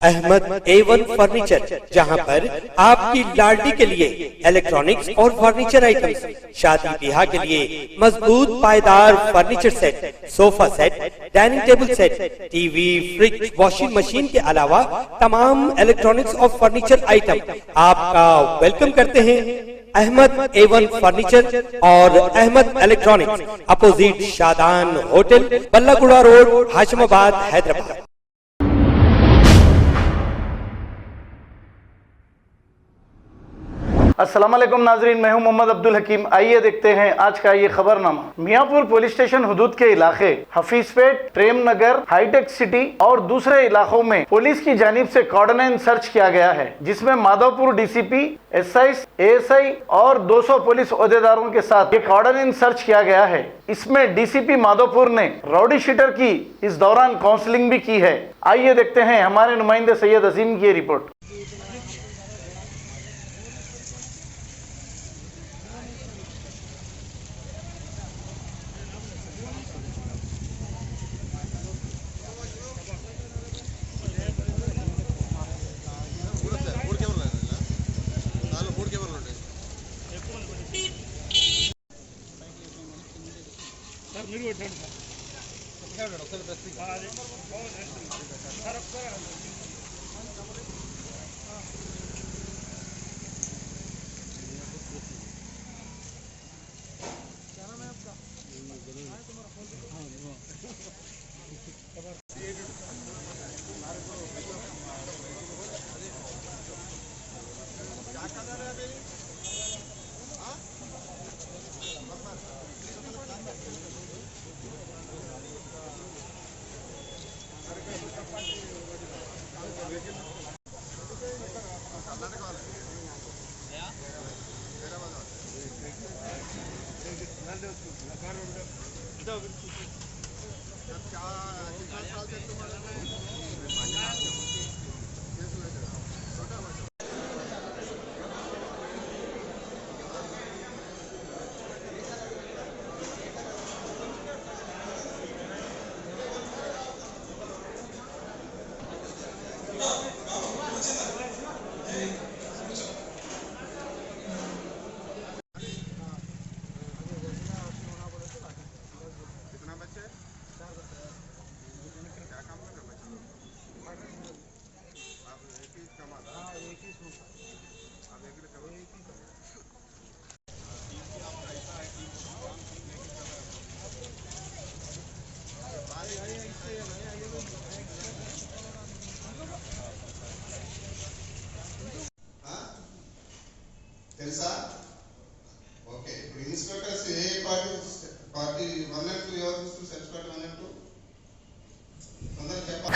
Ahmad A1 furniture, जहां पर आपकी लाडली के लिए इलेक्ट्रॉनिक्स और फर्नीचर आइटम्स, शादी ब्याह के लिए मजबूत पायदार furniture set, sofa set, dining table set, TV, fridge, washing machine के अलावा तमाम इलेक्ट्रॉनिक्स और फर्नीचर आइटम आपका वेलकम करते हैं। अहमद A1 फर्नीचर और Ahmed electronics, opposite Shadan hotel, Ballaguda road, Hashimabad, Hyderabad. अस्सलाम वालेकुम नाजरीन, मैं हूं मोहम्मद अब्दुल हकीम। आइए देखते हैं आज का ये खबरनामा। मियाँपुर पुलिस स्टेशन हुदूद के इलाके हफीजपेट, प्रेम नगर, हाईटेक सिटी और दूसरे इलाकों में पुलिस की जानिब से कॉर्डोनेन सर्च किया गया है, जिसमें माधवपुर डीसीपी, एसआई, एएसआई और 200 पुलिस ओहदेदारों के साथ ये कॉर्डोनेन सर्च किया गया है। इसमें डीसीपी माधवपुर ने राउडी शीटर की इस दौरान काउंसलिंग भी की है। आइए देखते हैं हमारे नुमाइंदे सैयद अजीम की रिपोर्ट। తెలుసా? ఓకే, ఇప్పుడు ఇన్స్పెక్టర్స్ ఏ పార్టీ 1 and 2 ఎవరు చూస్తారు? ఇన్స్పెక్టర్ 1 and 2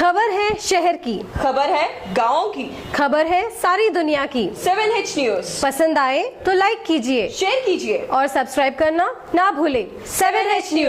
खबर है शहर की, खबर है गाँव की, खबर है सारी दुनिया की। 7H न्यूज पसंद आए तो लाइक कीजिए, शेयर कीजिए और सब्सक्राइब करना ना भूलें। 7H news.